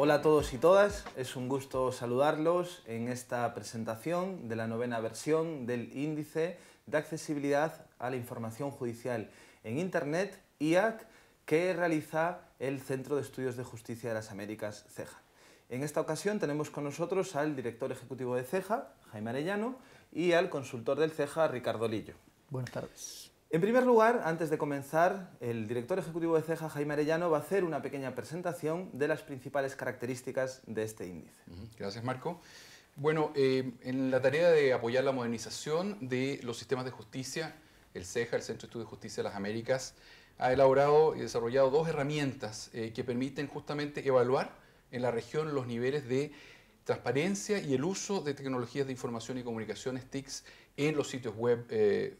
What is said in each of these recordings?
Hola a todos y todas, es un gusto saludarlos en esta presentación de la 9ª versión del Índice de Accesibilidad a la Información Judicial en Internet, IAC, que realiza el Centro de Estudios de Justicia de las Américas, CEJA. En esta ocasión tenemos con nosotros al director ejecutivo de CEJA, Jaime Arellano, y al consultor del CEJA, Ricardo Lillo. Buenas tardes. En primer lugar, antes de comenzar, el director ejecutivo de CEJA, Jaime Arellano, va a hacer una pequeña presentación de las principales características de este índice. Gracias, Marco. Bueno, en la tarea de apoyar la modernización de los sistemas de justicia, el CEJA, el Centro de Estudios de Justicia de las Américas, ha elaborado y desarrollado dos herramientas que permiten justamente evaluar en la región los niveles de transparencia y el uso de tecnologías de información y comunicaciones TICs en los sitios web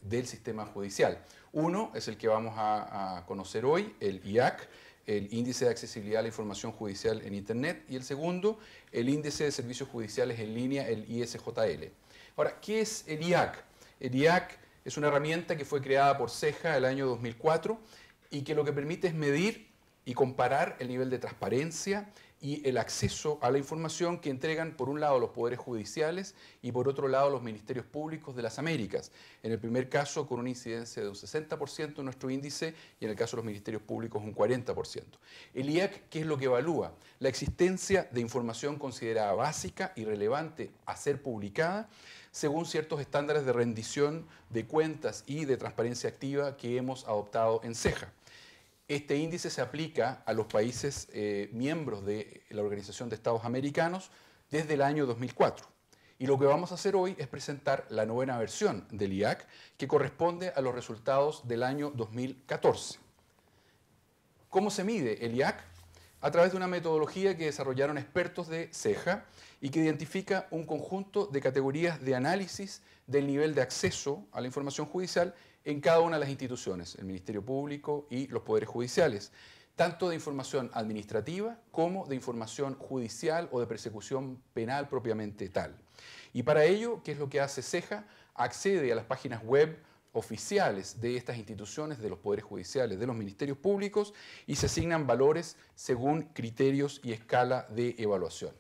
del sistema judicial. Uno es el que vamos a conocer hoy, el IAC, el Índice de Accesibilidad a la Información Judicial en Internet, y el segundo, el Índice de Servicios Judiciales en Línea, el ISJL. Ahora, ¿qué es el IAC? El IAC es una herramienta que fue creada por CEJA el año 2004 y que lo que permite es medir y comparar el nivel de transparencia y el acceso a la información que entregan por un lado los poderes judiciales y por otro lado los ministerios públicos de las Américas. En el primer caso con una incidencia de un 60% en nuestro índice y en el caso de los ministerios públicos un 40%. El IAC, ¿qué es lo que evalúa? La existencia de información considerada básica y relevante a ser publicada según ciertos estándares de rendición de cuentas y de transparencia activa que hemos adoptado en CEJA. Este índice se aplica a los países miembros de la Organización de Estados Americanos desde el año 2004. Y lo que vamos a hacer hoy es presentar la 9ª versión del IAC, que corresponde a los resultados del año 2014. ¿Cómo se mide el IAC? A través de una metodología que desarrollaron expertos de CEJA y que identifica un conjunto de categorías de análisis del nivel de acceso a la información judicial en cada una de las instituciones, el Ministerio Público y los poderes judiciales, tanto de información administrativa como de información judicial o de persecución penal propiamente tal. Y para ello, ¿qué es lo que hace CEJA? Accede a las páginas web oficiales de estas instituciones, de los poderes judiciales, de los ministerios públicos, y se asignan valores según criterios y escala de evaluación.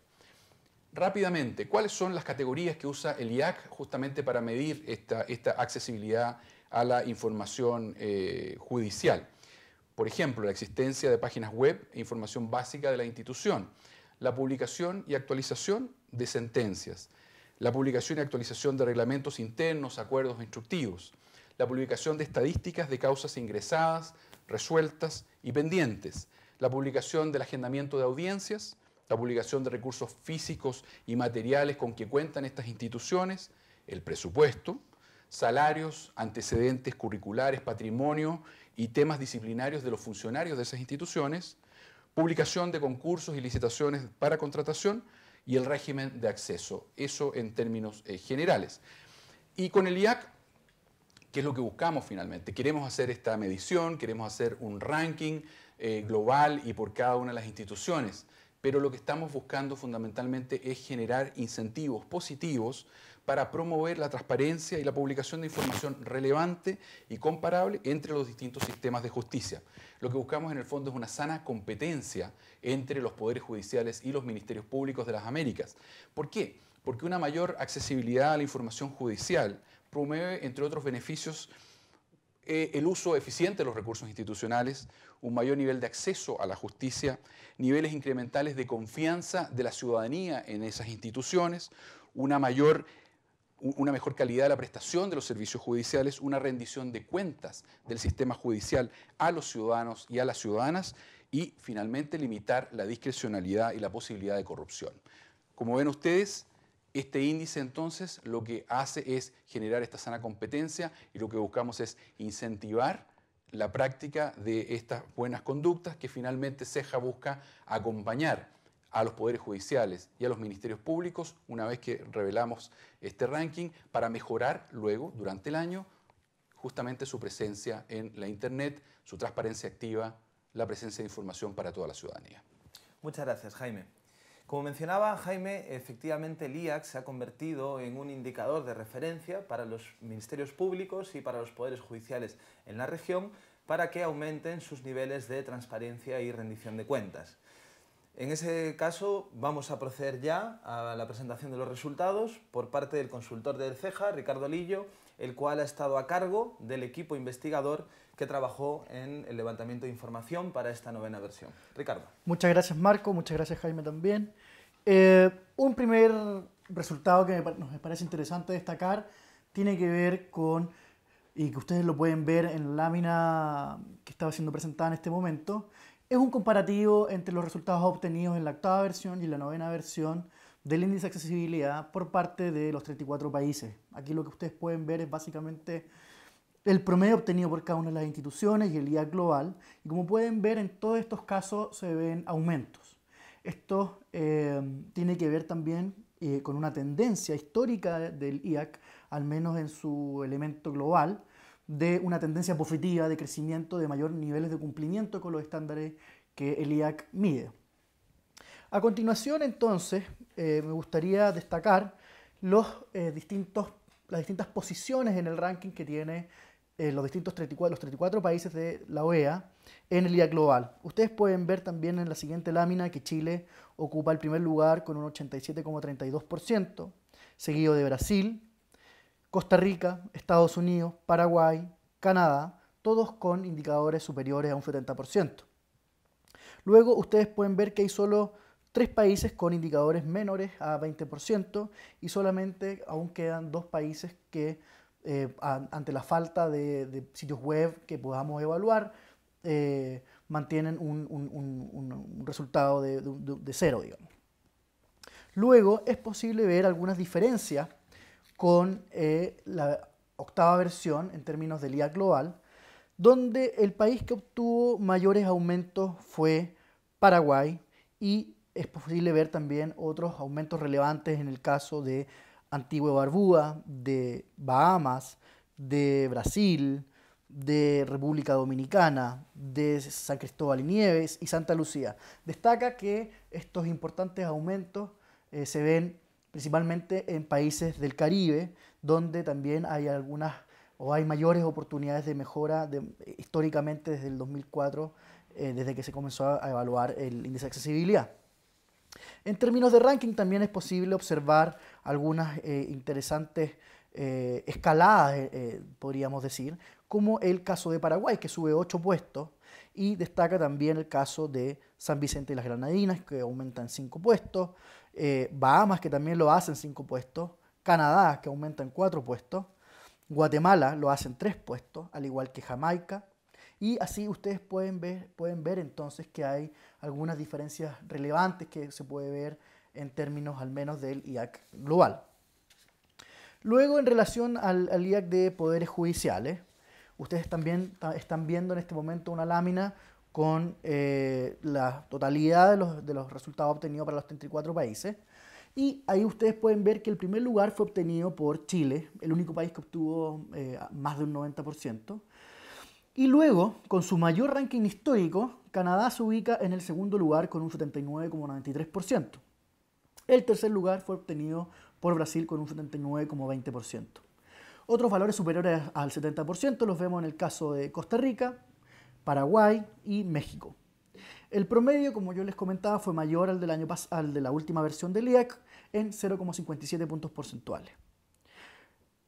Rápidamente, ¿cuáles son las categorías que usa el IAC justamente para medir esta accesibilidad a la información judicial? Por ejemplo, la existencia de páginas web e información básica de la institución, la publicación y actualización de sentencias, la publicación y actualización de reglamentos internos, acuerdos instructivos, la publicación de estadísticas de causas ingresadas, resueltas y pendientes, la publicación del agendamiento de audiencias, la publicación de recursos físicos y materiales con que cuentan estas instituciones, el presupuesto, salarios, antecedentes curriculares, patrimonio y temas disciplinarios de los funcionarios de esas instituciones, publicación de concursos y licitaciones para contratación y el régimen de acceso. Eso en términos generales. Y con el IAC, ¿qué es lo que buscamos finalmente? Queremos hacer esta medición, queremos hacer un ranking global y por cada una de las instituciones, pero lo que estamos buscando fundamentalmente es generar incentivos positivos para promover la transparencia y la publicación de información relevante y comparable entre los distintos sistemas de justicia. Lo que buscamos en el fondo es una sana competencia entre los poderes judiciales y los ministerios públicos de las Américas. ¿Por qué? Porque una mayor accesibilidad a la información judicial promueve, entre otros beneficios, el uso eficiente de los recursos institucionales, un mayor nivel de acceso a la justicia, niveles incrementales de confianza de la ciudadanía en esas instituciones, una mejor calidad de la prestación de los servicios judiciales, una rendición de cuentas del sistema judicial a los ciudadanos y a las ciudadanas y, finalmente, limitar la discrecionalidad y la posibilidad de corrupción. Como ven ustedes, este índice entonces lo que hace es generar esta sana competencia y lo que buscamos es incentivar la práctica de estas buenas conductas que finalmente CEJA busca acompañar a los poderes judiciales y a los ministerios públicos una vez que revelamos este ranking para mejorar luego, durante el año, justamente su presencia en la Internet, su transparencia activa, la presencia de información para toda la ciudadanía. Muchas gracias, Jaime. Como mencionaba Jaime, efectivamente el IAC se ha convertido en un indicador de referencia para los ministerios públicos y para los poderes judiciales en la región para que aumenten sus niveles de transparencia y rendición de cuentas. En ese caso vamos a proceder ya a la presentación de los resultados por parte del consultor del CEJA, Ricardo Lillo, el cual ha estado a cargo del equipo investigador que trabajó en el levantamiento de información para esta novena versión. Ricardo. Muchas gracias, Marco, muchas gracias, Jaime, también. Un primer resultado que me parece interesante destacar tiene que ver con, y que ustedes lo pueden ver en la lámina que estaba siendo presentada en este momento, es un comparativo entre los resultados obtenidos en la 8ª versión y la 9ª versión del índice de accesibilidad por parte de los 34 países. Aquí lo que ustedes pueden ver es básicamente el promedio obtenido por cada una de las instituciones y el IAC global. Y como pueden ver, en todos estos casos se ven aumentos. Esto tiene que ver también con una tendencia histórica del IAC, al menos en su elemento global, de una tendencia positiva de crecimiento de mayores niveles de cumplimiento con los estándares que el IAC mide. A continuación, entonces, me gustaría destacar las distintas posiciones en el ranking que tiene los 34 países de la OEA en el IAC global. Ustedes pueden ver también en la siguiente lámina que Chile ocupa el primer lugar con un 87,32%, seguido de Brasil, Costa Rica, Estados Unidos, Paraguay, Canadá, todos con indicadores superiores a un 70%. Luego ustedes pueden ver que hay solo 3 países con indicadores menores a 20% y solamente aún quedan 2 países que ante la falta de sitios web que podamos evaluar mantienen un resultado de 0, digamos. Luego es posible ver algunas diferencias con la 8ª versión en términos del IAC global, donde el país que obtuvo mayores aumentos fue Paraguay, y es posible ver también otros aumentos relevantes en el caso de Antigua y Barbuda, de Bahamas, de Brasil, de República Dominicana, de San Cristóbal y Nieves y Santa Lucía. Destaca que estos importantes aumentos se ven principalmente en países del Caribe, donde también hay hay mayores oportunidades de mejora históricamente desde el 2004, desde que se comenzó a evaluar el índice de accesibilidad. En términos de ranking también es posible observar algunas interesantes escaladas, podríamos decir, como el caso de Paraguay, que sube 8 puestos, y destaca también el caso de San Vicente y las Granadinas, que aumenta en 5 puestos, Bahamas, que también lo hace en 5 puestos, Canadá, que aumenta en 4 puestos, Guatemala lo hace en 3 puestos, al igual que Jamaica, y así ustedes pueden ver entonces que hay algunas diferencias relevantes que se puede ver en términos al menos del IAC global. Luego, en relación al IAC de poderes judiciales, ustedes también están viendo en este momento una lámina con la totalidad de los resultados obtenidos para los 34 países. Y ahí ustedes pueden ver que el primer lugar fue obtenido por Chile, el único país que obtuvo más de un 90%. Y luego, con su mayor ranking histórico, Canadá se ubica en el segundo lugar con un 79,93%. El tercer lugar fue obtenido por Brasil con un 79,20%. Otros valores superiores al 70% los vemos en el caso de Costa Rica, Paraguay y México. El promedio, como yo les comentaba, fue mayor al al de la última versión del IAC en 0,57 puntos porcentuales.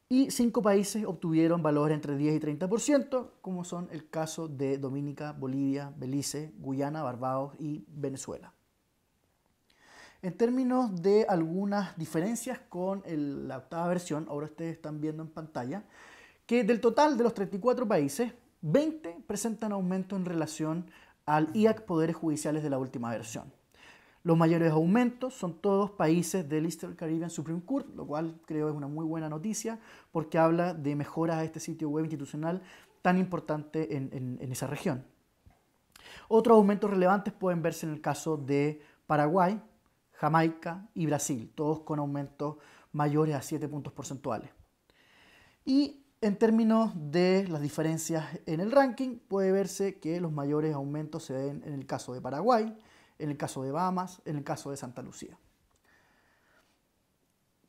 Y 5 países obtuvieron valores entre 10 y 30%, como son el caso de Dominica, Bolivia, Belice, Guyana, Barbados y Venezuela. En términos de algunas diferencias con la 8ª versión, ahora ustedes están viendo en pantalla, que del total de los 34 países, 20 presentan aumento en relación al IAC Poderes Judiciales de la última versión. Los mayores aumentos son todos países del Eastern Caribbean Supreme Court, lo cual creo es una muy buena noticia porque habla de mejoras a este sitio web institucional tan importante en esa región. Otros aumentos relevantes pueden verse en el caso de Paraguay, Jamaica y Brasil, todos con aumentos mayores a 7 puntos porcentuales. Y en términos de las diferencias en el ranking, puede verse que los mayores aumentos se ven en el caso de Paraguay, en el caso de Bahamas, en el caso de Santa Lucía.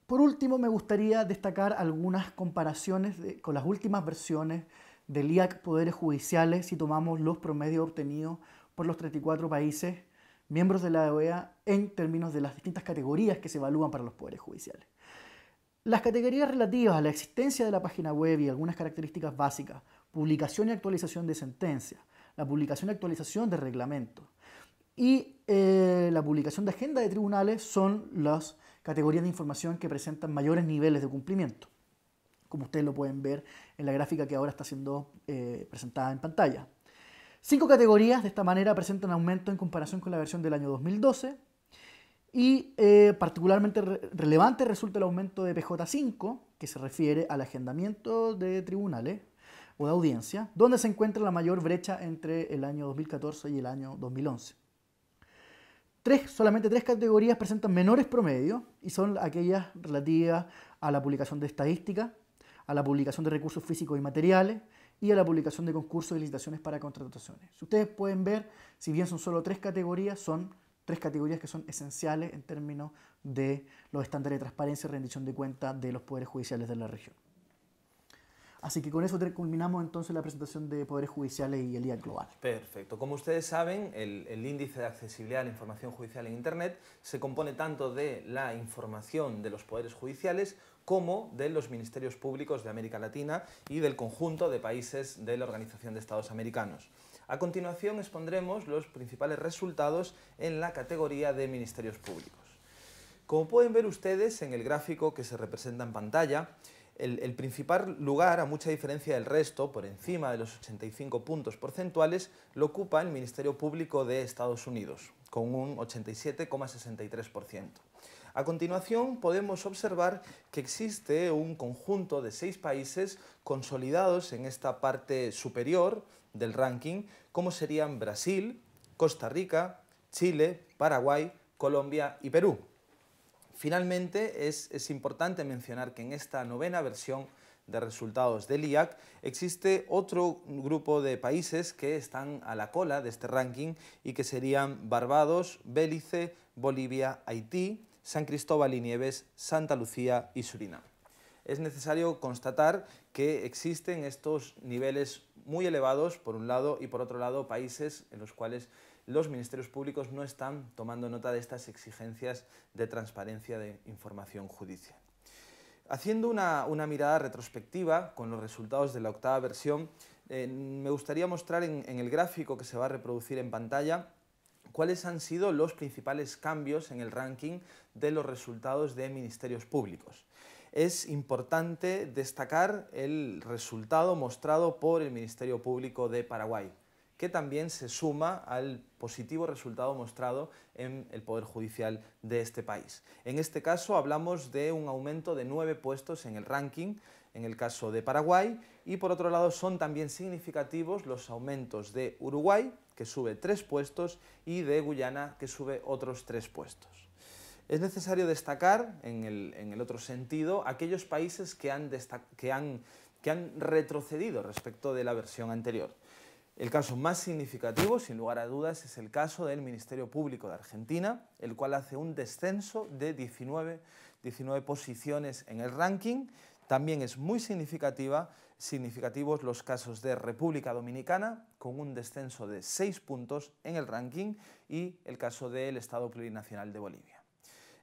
Por último, me gustaría destacar algunas comparaciones con las últimas versiones del IAC Poderes Judiciales si tomamos los promedios obtenidos por los 34 países miembros de la OEA en términos de las distintas categorías que se evalúan para los poderes judiciales. Las categorías relativas a la existencia de la página web y algunas características básicas, publicación y actualización de sentencias, la publicación y actualización de reglamentos y la publicación de agenda de tribunales son las categorías de información que presentan mayores niveles de cumplimiento, como ustedes lo pueden ver en la gráfica que ahora está siendo presentada en pantalla. 5 categorías de esta manera presentan aumento en comparación con la versión del año 2012 y particularmente relevante resulta el aumento de PJ5, que se refiere al agendamiento de tribunales o de audiencia, donde se encuentra la mayor brecha entre el año 2014 y el año 2011. Solamente 3 categorías presentan menores promedios y son aquellas relativas a la publicación de estadísticas, a la publicación de recursos físicos y materiales y a la publicación de concursos y licitaciones para contrataciones. Si ustedes pueden ver, si bien son solo 3 categorías, son 3 categorías que son esenciales en términos de los estándares de transparencia y rendición de cuentas de los poderes judiciales de la región. Así que con eso culminamos entonces la presentación de poderes judiciales y el IAC global. Perfecto. Como ustedes saben, el índice de accesibilidad a la información judicial en Internet se compone tanto de la información de los poderes judiciales como de los ministerios públicos de América Latina y del conjunto de países de la Organización de Estados Americanos. A continuación expondremos los principales resultados en la categoría de ministerios públicos. Como pueden ver ustedes en el gráfico que se representa en pantalla, el principal lugar, a mucha diferencia del resto, por encima de los 85 puntos porcentuales, lo ocupa el Ministerio Público de Estados Unidos, con un 87,63%. A continuación podemos observar que existe un conjunto de 6 países consolidados en esta parte superior del ranking, como serían Brasil, Costa Rica, Chile, Paraguay, Colombia y Perú. Finalmente, es importante mencionar que en esta 9ª versión de resultados del IAC existe otro grupo de países que están a la cola de este ranking y que serían Barbados, Belice, Bolivia, Haití, San Cristóbal y Nieves, Santa Lucía y Surinam. Es necesario constatar que existen estos niveles muy elevados, por un lado, y por otro lado, países en los cuales los ministerios públicos no están tomando nota de estas exigencias de transparencia de información judicial. Haciendo una mirada retrospectiva con los resultados de la 8ª versión, me gustaría mostrar en el gráfico que se va a reproducir en pantalla cuáles han sido los principales cambios en el ranking de los resultados de ministerios públicos. Es importante destacar el resultado mostrado por el Ministerio Público de Paraguay, que también se suma al positivo resultado mostrado en el Poder Judicial de este país. En este caso hablamos de un aumento de 9 puestos en el ranking, en el caso de Paraguay, y por otro lado son también significativos los aumentos de Uruguay, que sube 3 puestos, y de Guyana, que sube otros 3 puestos. Es necesario destacar, en el otro sentido, aquellos países que han retrocedido respecto de la versión anterior. El caso más significativo, sin lugar a dudas, es el caso del Ministerio Público de Argentina, el cual hace un descenso de 19 posiciones en el ranking. También es muy significativos los casos de República Dominicana, con un descenso de 6 puntos en el ranking, y el caso del Estado Plurinacional de Bolivia.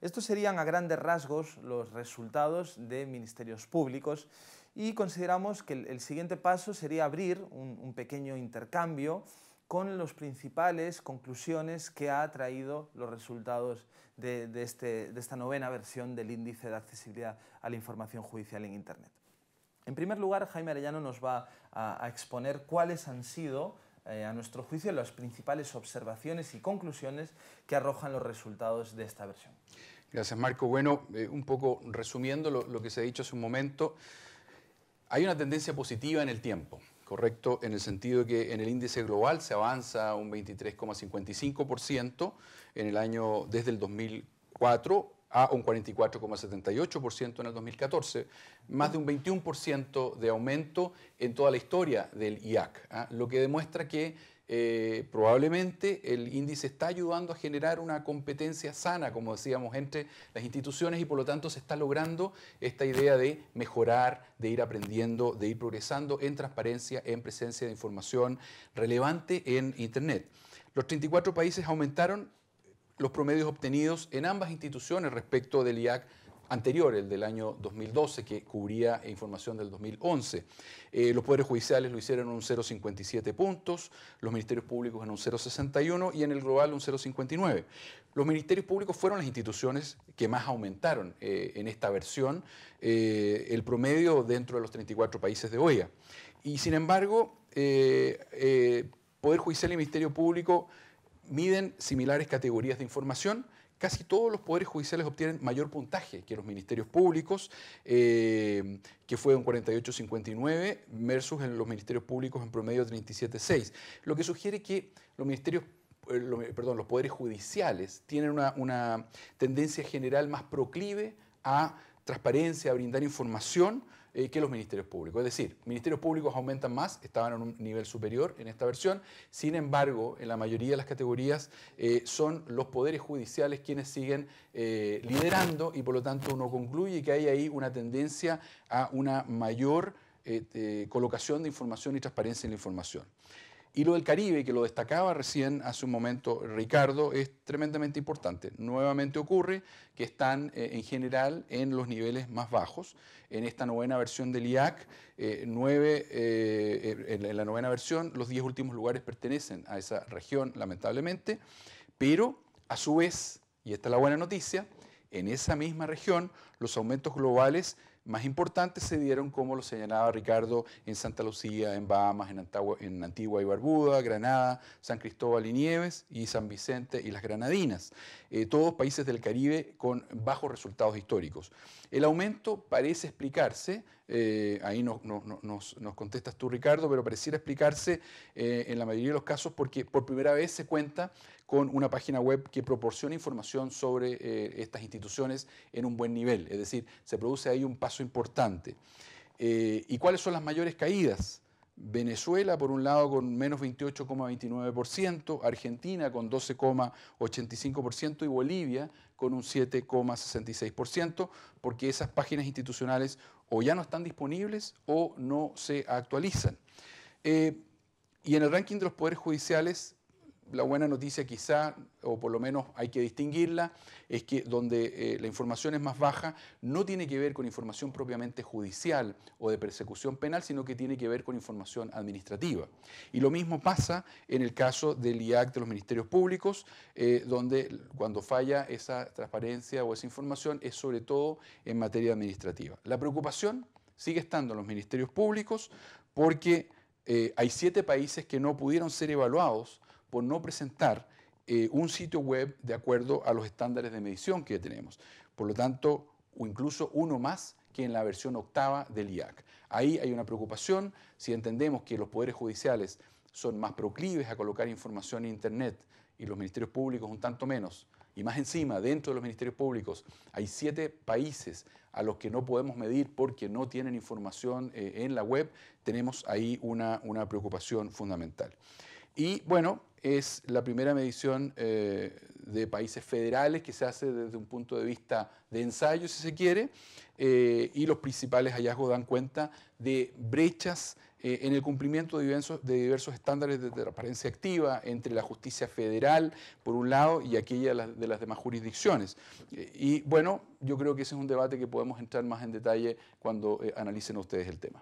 Estos serían a grandes rasgos los resultados de ministerios públicos y consideramos que el siguiente paso sería abrir un pequeño intercambio con las principales conclusiones que ha traído los resultados de esta 9ª versión del Índice de Accesibilidad a la Información Judicial en Internet. En primer lugar, Jaime Arellano nos va a exponer cuáles han sido, a nuestro juicio, las principales observaciones y conclusiones que arrojan los resultados de esta versión. Gracias, Marco. Bueno, un poco resumiendo lo que se ha dicho hace un momento, hay una tendencia positiva en el tiempo, ¿correcto? En el sentido de que en el índice global se avanza un 23,55% en el año desde el 2004 a un 44,78% en el 2014, más de un 21% de aumento en toda la historia del IAC, lo que demuestra que probablemente el índice está ayudando a generar una competencia sana, como decíamos, entre las instituciones y por lo tanto se está logrando esta idea de mejorar, de ir aprendiendo, de ir progresando en transparencia, en presencia de información relevante en Internet. Los 34 países aumentaron los promedios obtenidos en ambas instituciones respecto del IAC anterior, el del año 2012, que cubría información del 2011. Los poderes judiciales lo hicieron en un 0,57 puntos, los ministerios públicos en un 0,61 y en el global un 0,59. Los ministerios públicos fueron las instituciones que más aumentaron en esta versión el promedio dentro de los 34 países de OEA. Y sin embargo, Poder Judicial y Ministerio Público miden similares categorías de información. Casi todos los poderes judiciales obtienen mayor puntaje que los ministerios públicos, que fue un 48,59 versus en los ministerios públicos en promedio 37,6. Lo que sugiere que los poderes judiciales tienen una tendencia general más proclive a transparencia, a brindar información que los ministerios públicos. Es decir, ministerios públicos aumentan más, estaban en un nivel superior en esta versión. Sin embargo, en la mayoría de las categorías son los poderes judiciales quienes siguen liderando y por lo tanto uno concluye que hay ahí una tendencia a una mayor colocación de información y transparencia en la información. Y lo del Caribe, que lo destacaba recién hace un momento Ricardo, es tremendamente importante. Nuevamente ocurre que están en general en los niveles más bajos. En esta novena versión del IAC, en la novena versión, los 10 últimos lugares pertenecen a esa región, lamentablemente, pero a su vez, y esta es la buena noticia, en esa misma región los aumentos globales más importantes se dieron, como lo señalaba Ricardo, en Santa Lucía, en Bahamas, en Antigua y Barbuda, Granada, San Cristóbal y Nieves, y San Vicente y las Granadinas. Todos países del Caribe con bajos resultados históricos. El aumento parece explicarse, ahí nos contestas tú, Ricardo, pero pareciera explicarse en la mayoría de los casos porque por primera vez se cuenta con una página web que proporciona información sobre estas instituciones en un buen nivel. Es decir, se produce ahí un paso importante. ¿Y cuáles son las mayores caídas? Venezuela, por un lado, con menos 28,29%, Argentina con 12,85% y Bolivia con un 7,66%, porque esas páginas institucionales o ya no están disponibles o no se actualizan. Y en el ranking de los poderes judiciales, la buena noticia quizá, o por lo menos hay que distinguirla, es que donde la información es más baja no tiene que ver con información propiamente judicial o de persecución penal, sino que tiene que ver con información administrativa. Y lo mismo pasa en el caso del IAC de los ministerios públicos, donde cuando falla esa transparencia o esa información es sobre todo en materia administrativa. La preocupación sigue estando en los ministerios públicos porque hay 7 países que no pudieron ser evaluados por no presentar un sitio web de acuerdo a los estándares de medición que tenemos. Por lo tanto, o incluso uno más que en la versión octava del IAC. Ahí hay una preocupación. Si entendemos que los poderes judiciales son más proclives a colocar información en Internet y los ministerios públicos un tanto menos, y más encima, dentro de los ministerios públicos, hay 7 países a los que no podemos medir porque no tienen información en la web, tenemos ahí una preocupación fundamental. Y bueno, es la primera medición de países federales que se hace desde un punto de vista de ensayo, si se quiere, y los principales hallazgos dan cuenta de brechas en el cumplimiento de diversos estándares de transparencia activa entre la justicia federal, por un lado, y aquella de las demás jurisdicciones. Y bueno, yo creo que ese es un debate que podemos entrar más en detalle cuando analicen ustedes el tema.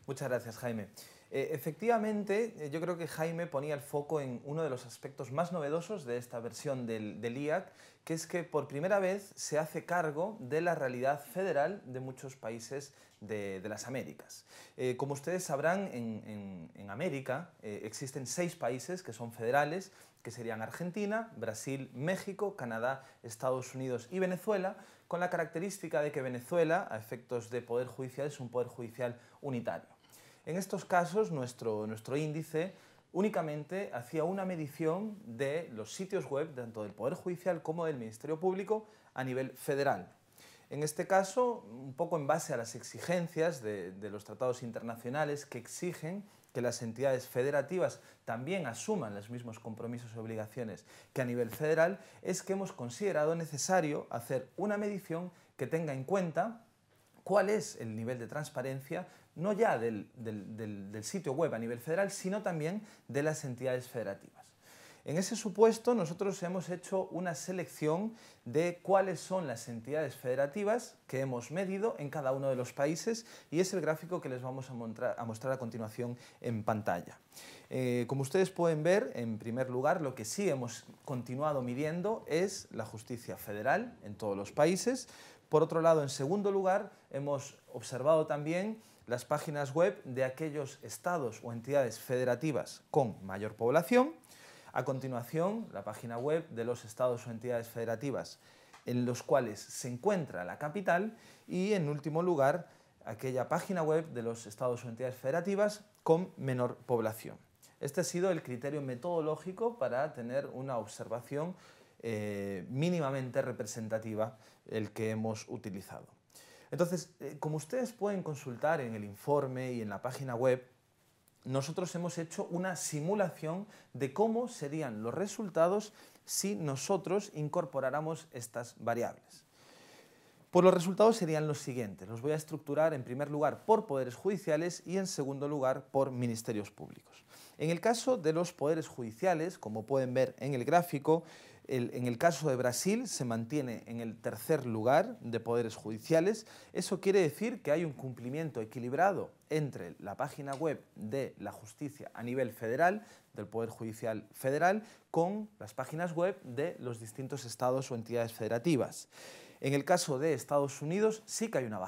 Muchas gracias, Jaime. Efectivamente, yo creo que Jaime ponía el foco en uno de los aspectos más novedosos de esta versión del IAC, que es que por primera vez se hace cargo de la realidad federal de muchos países de las Américas. Como ustedes sabrán, en América existen 6 países que son federales, que serían Argentina, Brasil, México, Canadá, Estados Unidos y Venezuela, con la característica de que Venezuela, a efectos de poder judicial, es un poder judicial unitario. En estos casos, nuestro índice únicamente hacía una medición de los sitios web, tanto del Poder Judicial como del Ministerio Público, a nivel federal. En este caso, un poco en base a las exigencias de los tratados internacionales que exigen que las entidades federativas también asuman los mismos compromisos y obligaciones que a nivel federal, es que hemos considerado necesario hacer una medición que tenga en cuenta cuál es el nivel de transparencia, no ya del sitio web a nivel federal, sino también de las entidades federativas. En ese supuesto, nosotros hemos hecho una selección de cuáles son las entidades federativas que hemos medido en cada uno de los países y es el gráfico que les vamos a mostrar a continuación en pantalla. Como ustedes pueden ver, en primer lugar, lo que sí hemos continuado midiendo es la justicia federal en todos los países. Por otro lado, en segundo lugar, hemos observado también las páginas web de aquellos estados o entidades federativas con mayor población. A continuación, la página web de los estados o entidades federativas en los cuales se encuentra la capital y, en último lugar, aquella página web de los estados o entidades federativas con menor población. Este ha sido el criterio metodológico para tener una observación mínimamente representativa, el que hemos utilizado. Entonces, como ustedes pueden consultar en el informe y en la página web, nosotros hemos hecho una simulación de cómo serían los resultados si nosotros incorporáramos estas variables. Pues los resultados serían los siguientes. Los voy a estructurar en primer lugar por poderes judiciales y en segundo lugar por ministerios públicos. En el caso de los poderes judiciales, como pueden ver en el gráfico, en el caso de Brasil se mantiene en el tercer lugar de poderes judiciales. Eso quiere decir que hay un cumplimiento equilibrado entre la página web de la justicia a nivel federal, del Poder Judicial Federal, con las páginas web de los distintos estados o entidades federativas. En el caso de Estados Unidos sí que hay una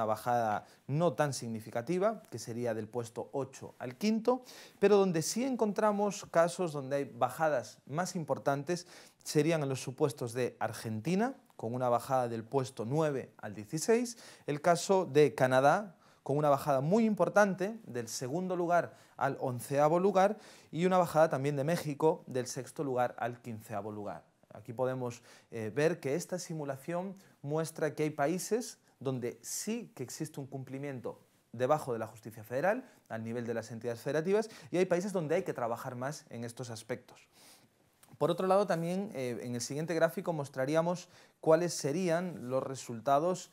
bajada no tan significativa, que sería del puesto 8 al 5º, pero donde sí encontramos casos donde hay bajadas más importantes serían en los supuestos de Argentina, con una bajada del puesto 9 al 16, el caso de Canadá, con una bajada muy importante del segundo lugar al 11º lugar, y una bajada también de México del 6º lugar al 15º lugar. Aquí podemos ver que esta simulación muestra que hay países donde sí que existe un cumplimiento debajo de la justicia federal, al nivel de las entidades federativas, y hay países donde hay que trabajar más en estos aspectos. Por otro lado, también en el siguiente gráfico mostraríamos cuáles serían los resultados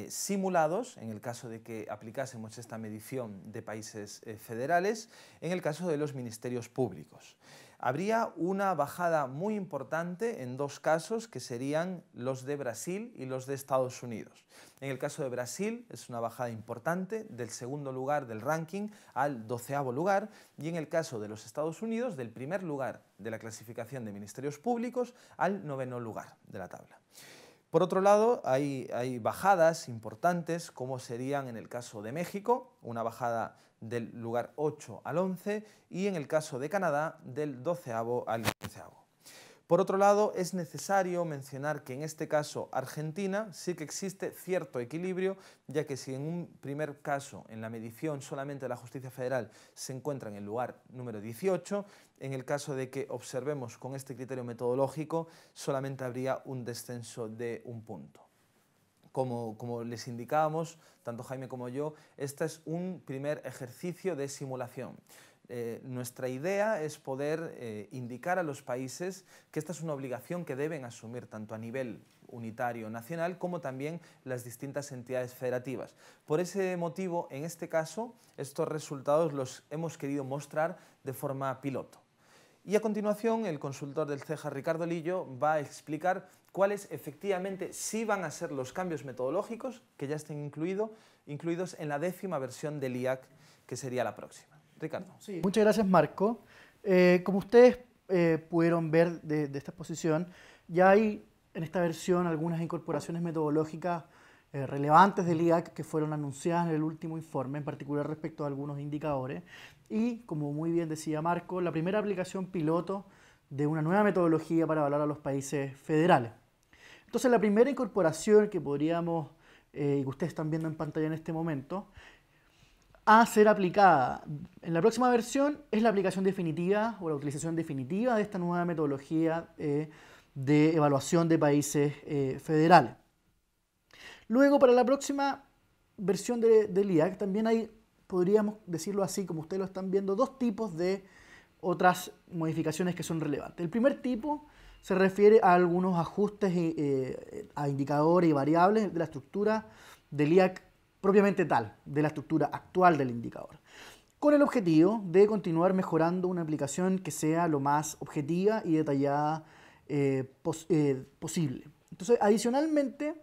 simulados, en el caso de que aplicásemos esta medición de países federales, en el caso de los ministerios públicos. Habría una bajada muy importante en dos casos, que serían los de Brasil y los de Estados Unidos. En el caso de Brasil es una bajada importante del segundo lugar del ranking al 12º lugar, y en el caso de los Estados Unidos del primer lugar de la clasificación de ministerios públicos al 9º lugar de la tabla. Por otro lado, hay bajadas importantes, como serían en el caso de México, una bajada del lugar 8 al 11, y en el caso de Canadá, del 12º al 15º. Por otro lado, es necesario mencionar que en este caso Argentina sí que existe cierto equilibrio, ya que si en un primer caso, en la medición solamente de la justicia federal, se encuentra en el lugar número 18, en el caso de que observemos con este criterio metodológico, solamente habría un descenso de un punto. Como les indicábamos, tanto Jaime como yo, este es un primer ejercicio de simulación. Nuestra idea es poder indicar a los países que esta es una obligación que deben asumir tanto a nivel unitario nacional como también las distintas entidades federativas. Por ese motivo, en este caso, estos resultados los hemos querido mostrar de forma piloto. Y a continuación, el consultor del CEJA, Ricardo Lillo, va a explicar cuáles efectivamente sí van a ser los cambios metodológicos que ya estén incluidos en la 10ª versión del IAC, que sería la próxima. Ricardo. Sí, muchas gracias, Marco. Como ustedes pudieron ver de esta exposición, ya hay en esta versión algunas incorporaciones metodológicas relevantes del IAC que fueron anunciadas en el último informe, en particular respecto a algunos indicadores. Y, como muy bien decía Marco, la primera aplicación piloto de una nueva metodología para evaluar a los países federales. Entonces, la primera incorporación que podríamos, y que ustedes están viendo en pantalla en este momento, a ser aplicada en la próxima versión es la aplicación definitiva o la utilización definitiva de esta nueva metodología de evaluación de países federales. Luego, para la próxima versión del IAC también hay, podríamos decirlo así, como ustedes lo están viendo, dos tipos de otras modificaciones que son relevantes. El primer tipo se refiere a algunos ajustes a indicadores y variables de la estructura del IAC propiamente tal, de la estructura actual del indicador. con el objetivo de continuar mejorando una aplicación que sea lo más objetiva y detallada posible. Entonces, adicionalmente,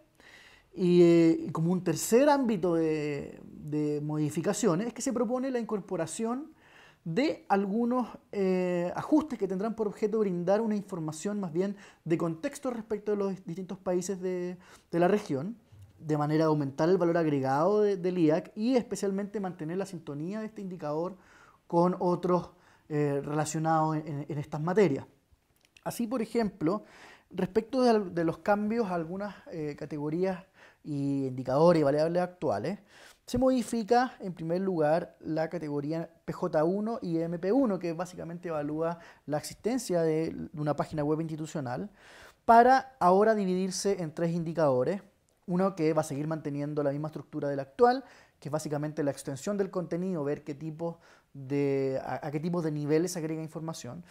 y como un tercer ámbito de modificaciones, es que se propone la incorporación de algunos ajustes que tendrán por objeto brindar una información más bien de contexto respecto de los distintos países de la región, de manera de aumentar el valor agregado del IAC y especialmente mantener la sintonía de este indicador con otros relacionados en estas materias. Así, por ejemplo, respecto de los cambios a algunas categorías y indicadores y variables actuales, se modifica en primer lugar la categoría PJ1 y MP1, que básicamente evalúa la existencia de una página web institucional, para ahora dividirse en tres indicadores. Uno que va a seguir manteniendo la misma estructura del actual, que es básicamente la extensión del contenido, ver a qué tipos de niveles se agrega información.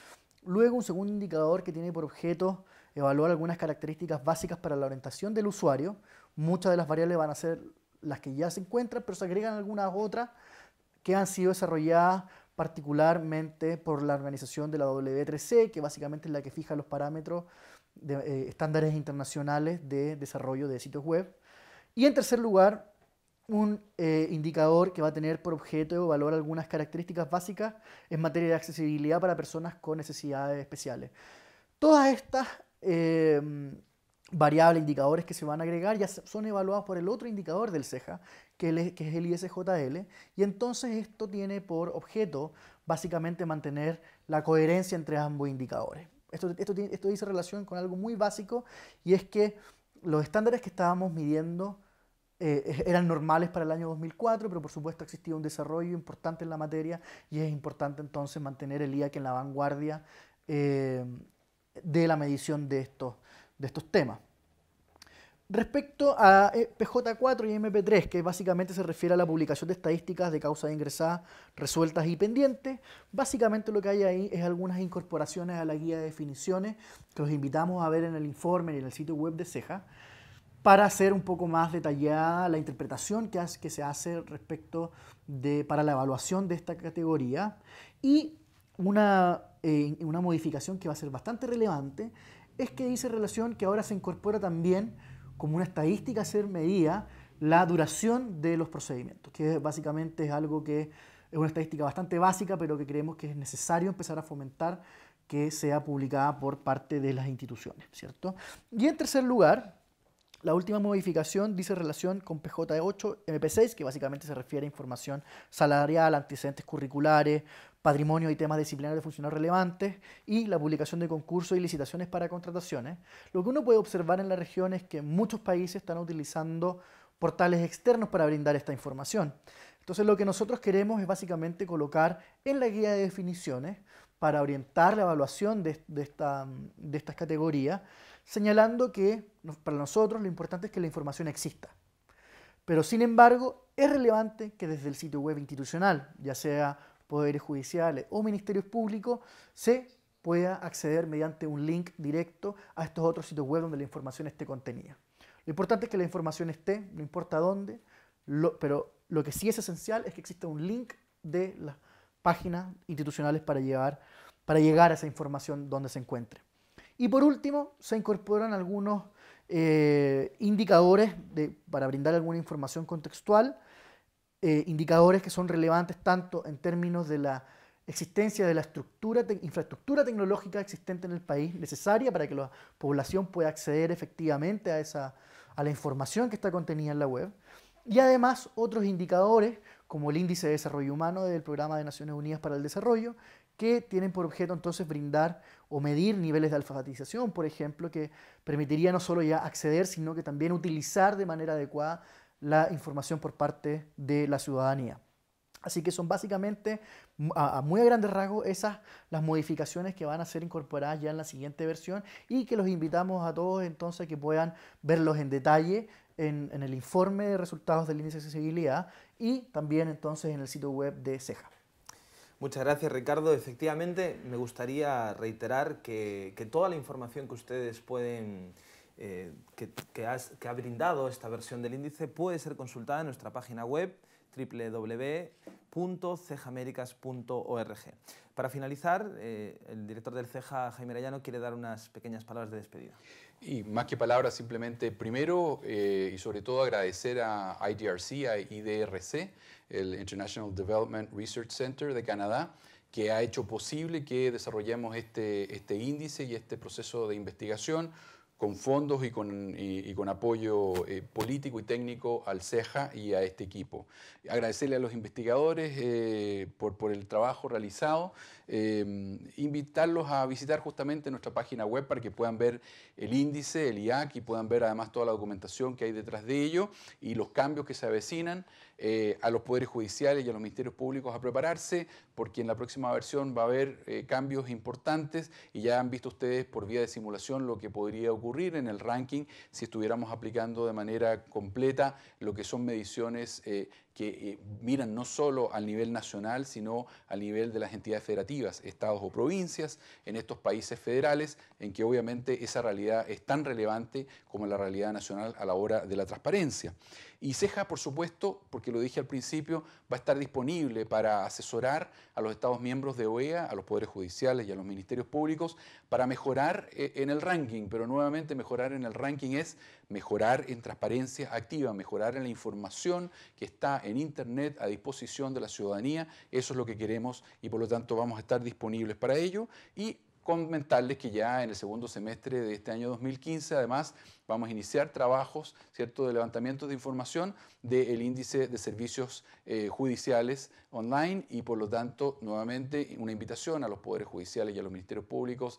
Luego un segundo indicador que tiene por objeto evaluar algunas características básicas para la orientación del usuario. Muchas de las variables van a ser las que ya se encuentran, pero se agregan algunas otras que han sido desarrolladas particularmente por la organización de la W3C, que básicamente es la que fija los parámetros de estándares internacionales de desarrollo de sitios web. Y en tercer lugar, un indicador que va a tener por objeto evaluar algunas características básicas en materia de accesibilidad para personas con necesidades especiales. Todas estas variables, indicadores que se van a agregar ya son evaluados por el otro indicador del CEJA, que es el ISJL, y entonces esto tiene por objeto básicamente mantener la coherencia entre ambos indicadores. Esto dice relación con algo muy básico, y es que los estándares que estábamos midiendo eran normales para el año 2004, pero por supuesto ha existido un desarrollo importante en la materia y es importante entonces mantener el IAC en la vanguardia de la medición de estos temas. Respecto a PJ4 y MP3, que básicamente se refiere a la publicación de estadísticas de causas ingresadas, resueltas y pendientes, básicamente lo que hay ahí es algunas incorporaciones a la guía de definiciones que los invitamos a ver en el informe y en el sitio web de CEJA, para hacer un poco más detallada la interpretación que se hace para la evaluación de esta categoría, y una modificación que va a ser bastante relevante es que dice relación que ahora se incorpora también como una estadística a ser medida la duración de los procedimientos, que básicamente es algo que es una estadística bastante básica, pero que creemos que es necesario empezar a fomentar que sea publicada por parte de las instituciones, ¿cierto? Y en tercer lugar, la última modificación dice relación con PJ8, MP6, que básicamente se refiere a información salarial, antecedentes curriculares, patrimonio y temas disciplinarios de funcionarios relevantes, y la publicación de concursos y licitaciones para contrataciones. Lo que uno puede observar en la región es que muchos países están utilizando portales externos para brindar esta información. Entonces lo que nosotros queremos es básicamente colocar en la guía de definiciones, para orientar la evaluación de estas categorías, señalando que para nosotros lo importante es que la información exista. Pero sin embargo, es relevante que desde el sitio web institucional, ya sea poderes judiciales o ministerios públicos, se pueda acceder mediante un link directo a estos otros sitios web donde la información esté contenida. Lo importante es que la información esté, no importa dónde, pero lo que sí es esencial es que exista un link de las páginas institucionales para llegar a esa información donde se encuentre. Y por último, se incorporan algunos indicadores para brindar alguna información contextual, indicadores que son relevantes tanto en términos de la existencia de la infraestructura tecnológica existente en el país, necesaria para que la población pueda acceder efectivamente a la información que está contenida en la web, y además otros indicadores como el Índice de Desarrollo Humano del Programa de Naciones Unidas para el Desarrollo, que tienen por objeto entonces brindar o medir niveles de alfabetización, por ejemplo, que permitiría no solo ya acceder, sino que también utilizar de manera adecuada la información por parte de la ciudadanía. Así que son básicamente, a muy grandes rasgos, las modificaciones que van a ser incorporadas ya en la siguiente versión, y que los invitamos a todos entonces a que puedan verlos en detalle en el informe de resultados del índice de accesibilidad y también entonces en el sitio web de CEJA. Muchas gracias, Ricardo. Efectivamente, me gustaría reiterar que toda la información que ustedes pueden, que ha brindado esta versión del índice puede ser consultada en nuestra página web www.cejaaméricas.org. Para finalizar, el director del CEJA, Jaime Arellano, quiere dar unas pequeñas palabras de despedida. Y más que palabras, simplemente primero y sobre todo agradecer a IDRC, a IDRC, el International Development Research Center de Canadá, que ha hecho posible que desarrollemos este índice y este proceso de investigación con fondos y con apoyo político y técnico al CEJA y a este equipo. Agradecerle a los investigadores por el trabajo realizado, invitarlos a visitar justamente nuestra página web para que puedan ver el índice, el IAC, y puedan ver además toda la documentación que hay detrás de ello y los cambios que se avecinan, a los poderes judiciales y a los ministerios públicos a prepararse, porque en la próxima versión va a haber cambios importantes y ya han visto ustedes por vía de simulación lo que podría ocurrir en el ranking si estuviéramos aplicando de manera completa lo que son mediciones que miran no solo al nivel nacional, sino al nivel de las entidades federativas, estados o provincias, en estos países federales, en que obviamente esa realidad es tan relevante como la realidad nacional a la hora de la transparencia. Y CEJA, por supuesto, porque lo dije al principio, va a estar disponible para asesorar a los Estados miembros de OEA, a los poderes judiciales y a los ministerios públicos para mejorar en el ranking, pero nuevamente mejorar en el ranking es mejorar en transparencia activa, mejorar en la información que está en Internet a disposición de la ciudadanía. Eso es lo que queremos y por lo tanto vamos a estar disponibles para ello. Y comentarles que ya en el segundo semestre de este año 2015, además, vamos a iniciar trabajos, ¿cierto?, de levantamiento de información del índice de servicios judiciales online y, por lo tanto, nuevamente, una invitación a los poderes judiciales y a los ministerios públicos,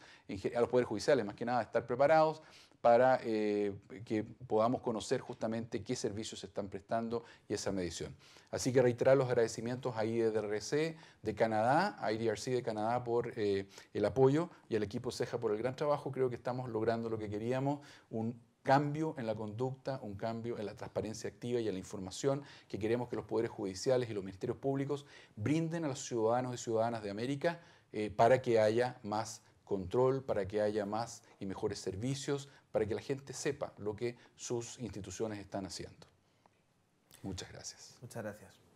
a los poderes judiciales más que nada, a estar preparados para que podamos conocer justamente qué servicios se están prestando y esa medición. Así que reiterar los agradecimientos a IDRC de Canadá, a IDRC de Canadá por el apoyo y al equipo CEJA por el gran trabajo. Creo que estamos logrando lo que queríamos, un cambio en la conducta, un cambio en la transparencia activa y en la información que queremos que los poderes judiciales y los ministerios públicos brinden a los ciudadanos y ciudadanas de América para que haya más control, para que haya más y mejores servicios, para que la gente sepa lo que sus instituciones están haciendo. Muchas gracias. Muchas gracias.